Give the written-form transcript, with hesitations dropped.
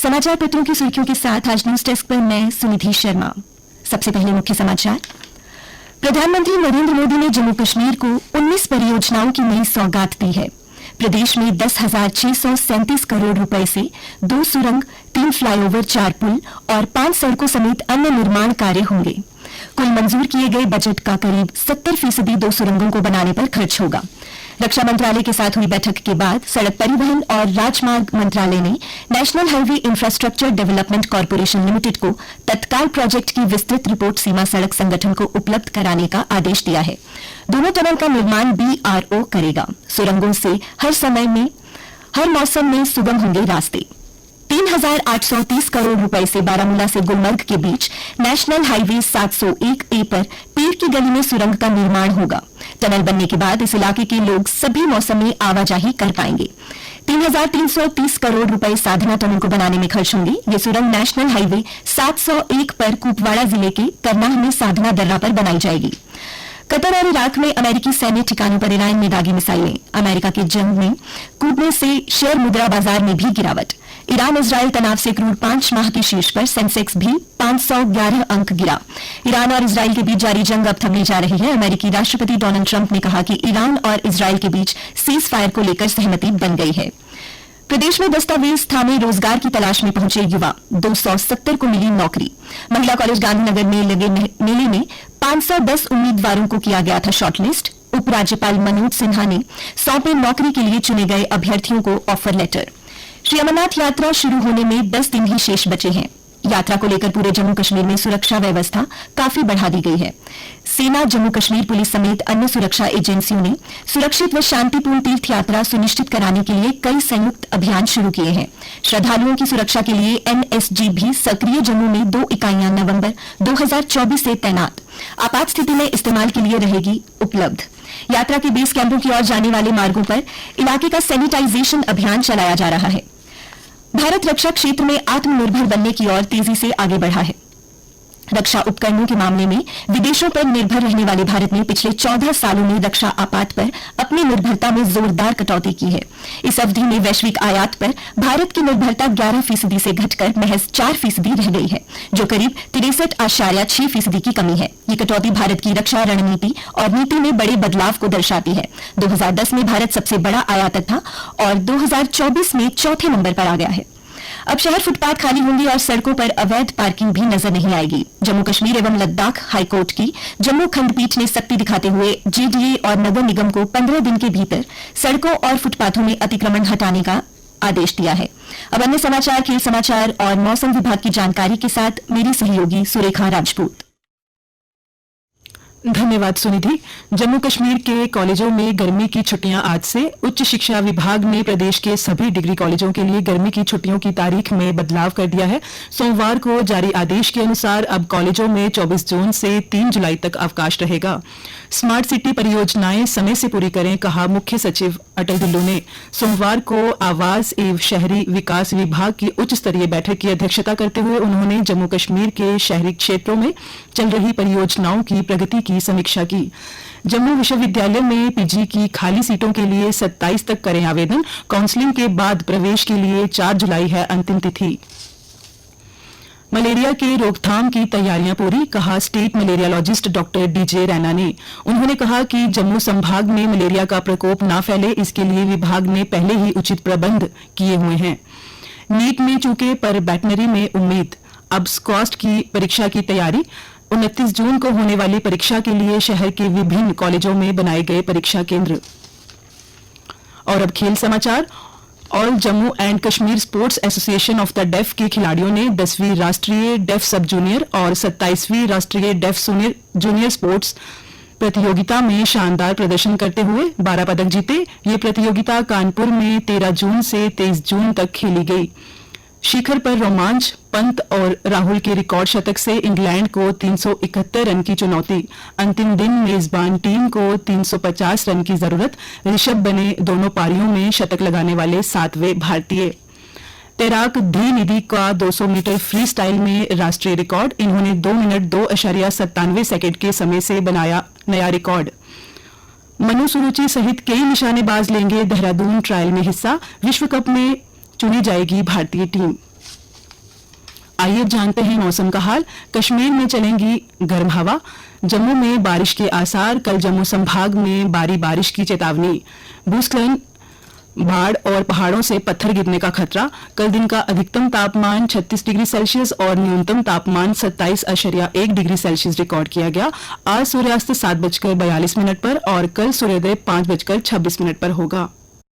समाचार पत्रों की सुर्खियों के साथ आज न्यूज डेस्क पर मैं सुनिधि शर्मा। सबसे पहले मुख्य समाचार। प्रधानमंत्री नरेंद्र मोदी ने जम्मू कश्मीर को 19 परियोजनाओं की नई सौगात दी है। प्रदेश में 10,637 करोड़ रुपए से 2 सुरंग, 3 फ्लाईओवर, 4 पुल और 5 सड़कों समेत अन्य निर्माण कार्य होंगे। कुल मंजूर किए गए बजट का करीब 70% 2 सुरंगों को बनाने पर खर्च होगा। रक्षा मंत्रालय के साथ हुई बैठक के बाद सड़क परिवहन और राजमार्ग मंत्रालय ने national highway infrastructure development corporation limited को तत्काल प्रोजेक्ट की विस्तृत रिपोर्ट सीमा सड़क संगठन को उपलब्ध कराने का आदेश दिया है। दोनों टनल का निर्माण BRO करेगा। सुरंगों से हर मौसम में सुगम होंगे रास्ते। 3,830 करोड़ रुपए से बारामूला से गुलमर्ग के बीच नेशनल हाईवे 701A पर पीर की गली में सुरंग का निर्माण होगा। टनल बनने के बाद इस इलाके के लोग सभी मौसम में आवाजाही कर पाएंगे। 3,330 करोड़ रुपए साधना टनल को बनाने में खर्च होंगे। ये सुरंग नेशनल हाईवे 701 पर कुपवाड़ा जिले के करनाह में साधना दर्रा पर बनाई जाएगी। कतर और इराक में अमेरिकी सैन्य ठिकानों पर ईरान में दागी मिसाइलें। अमेरिका के जंग में कूदने से शेयर मुद्रा बाजार में भी गिरावट। ईरान इजराइल तनाव से क्रूड 5 माह के शीर्ष पर, सेंसेक्स भी 511 अंक गिरा। ईरान और इजराइल के बीच जारी जंग अब थमने जा रही है। अमेरिकी राष्ट्रपति डोनाल्ड ट्रंप ने कहा कि ईरान और इजराइल के बीच सीज फायर को लेकर सहमति बन गई है। प्रदेश में दस्तावेज थामे रोजगार की तलाश में पहुंचे युवा, 270 को मिली नौकरी। महिला कॉलेज गांधीनगर में लगे मेले में 510 उम्मीदवारों को किया गया था शॉर्टलिस्ट। उपराज्यपाल मनोज सिन्हा ने सौंपे नौकरी के लिए चुने गए अभ्यर्थियों को ऑफर लेटर। श्री अमरनाथ यात्रा शुरू होने में 10 दिन ही शेष बचे हैं। यात्रा को लेकर पूरे जम्मू कश्मीर में सुरक्षा व्यवस्था काफी बढ़ा दी गई है। सेना, जम्मू कश्मीर पुलिस समेत अन्य सुरक्षा एजेंसियों ने सुरक्षित व शांतिपूर्ण तीर्थ यात्रा सुनिश्चित कराने के लिए कई संयुक्त अभियान शुरू किए हैं। श्रद्धालुओं की सुरक्षा के लिए NSG भी सक्रिय जम्मू में 2 इकाइयां नवंबर 2024 से तैनात आपात स्थिति में इस्तेमाल के लिए रहेगी उपलब्ध। यात्रा के बेस कैंपों की ओर जाने वाले मार्गों पर इलाके का सैनिटाइजेशन अभियान चलाया जा रहा है। भारत रक्षा क्षेत्र में आत्मनिर्भर बनने की ओर तेजी से आगे बढ़ा है। रक्षा उपकरणों के मामले में विदेशों पर निर्भर रहने वाले भारत ने पिछले 14 सालों में रक्षा आपात पर अपनी निर्भरता में जोरदार कटौती की है। इस अवधि में वैश्विक आयात पर भारत की निर्भरता 11% से घटकर महज 4% रह गई है, जो करीब 63.6% की कमी है। ये कटौती भारत की रक्षा रणनीति और नीति में बड़े बदलाव को दर्शाती है। 2010 में भारत सबसे बड़ा आयातक था और 2024 में चौथे नंबर पर आ गया है। अब शहर फुटपाथ खाली होंगे और सड़कों पर अवैध पार्किंग भी नजर नहीं आएगी। जम्मू कश्मीर एवं लद्दाख हाईकोर्ट की जम्मू खंडपीठ ने सख्ती दिखाते हुए JDA और नगर निगम को 15 दिन के भीतर सड़कों और फुटपाथों में अतिक्रमण हटाने का आदेश दिया है। अब अन्य समाचार, खेल समाचार और मौसम विभाग की जानकारी के साथ मेरी सहयोगी सुरेखा राजपूत। धन्यवाद सुनिधि। जम्मू कश्मीर के कॉलेजों में गर्मी की छुट्टियां आज से। उच्च शिक्षा विभाग ने प्रदेश के सभी डिग्री कॉलेजों के लिए गर्मी की छुट्टियों की तारीख में बदलाव कर दिया है। सोमवार को जारी आदेश के अनुसार अब कॉलेजों में 24 जून से 3 जुलाई तक अवकाश रहेगा। स्मार्ट सिटी परियोजनाएं समय से पूरी करें, कहा मुख्य सचिव अटल डुल्लू ने। सोमवार को आवास एवं शहरी विकास विभाग की उच्च स्तरीय बैठक की अध्यक्षता करते हुए उन्होंने जम्मू कश्मीर के शहरी क्षेत्रों में चल रही परियोजनाओं की प्रगति की समीक्षा की। जम्मू विश्वविद्यालय में PG की खाली सीटों के लिए 27 तक करें आवेदन। काउंसलिंग के बाद प्रवेश के लिए 4 जुलाई है अंतिम तिथि। मलेरिया के रोकथाम की तैयारियां पूरी, कहा स्टेट मलेरियालॉजिस्ट डॉक्टर DJ रैना ने। उन्होंने कहा कि जम्मू संभाग में मलेरिया का प्रकोप न फैले, इसके लिए विभाग ने पहले ही उचित प्रबंध किए हुए हैं। नीट में चूके पर बैटनरी में उम्मीद, अब स्क्वास्ट की परीक्षा की तैयारी। 29 जून को होने वाली परीक्षा के लिए शहर के विभिन्न कॉलेजों में बनाए गए परीक्षा केंद्र। और अब खेल समाचार। All Jammu and Kashmir sports association of the deaf के खिलाड़ियों ने 10वीं राष्ट्रीय डेफ सब जूनियर और 27वीं राष्ट्रीय डेफ जूनियर स्पोर्ट्स प्रतियोगिता में शानदार प्रदर्शन करते हुए 12 पदक जीते। ये प्रतियोगिता कानपुर में 13 जून से 23 जून तक खेली गई। शिखर पर रोमांच, पंत और राहुल के रिकॉर्ड शतक से इंग्लैंड को 371 रन की चुनौती। अंतिम दिन मेजबान टीम को 350 रन की जरूरत। ऋषभ बने दोनों पारियों में शतक लगाने वाले 7वें भारतीय। तैराक धी निधि का 200 मीटर फ्री स्टाइल में राष्ट्रीय रिकॉर्ड। इन्होंने 2 मिनट 2.97 सेकंड के समय से बनाया नया रिकॉर्ड। मनु सुरुचि सहित कई निशानेबाज लेंगे देहरादून ट्रायल में हिस्सा। विश्व कप में चुनी जाएगी भारतीय टीम। आइए अब जानते हैं मौसम का हाल। कश्मीर में चलेंगी गर्म हवा। जम्मू में बारिश के आसार। कल जम्मू संभाग में भारी बारिश की चेतावनी। भूस्खलन, बाढ़ और पहाड़ों से पत्थर गिरने का खतरा। कल दिन का अधिकतम तापमान 36 डिग्री सेल्सियस और न्यूनतम तापमान 27.1 डिग्री सेल्सियस रिकॉर्ड किया गया। आज सूर्यास्त 7:42 पर और कल सूर्योदय 5:26 पर होगा।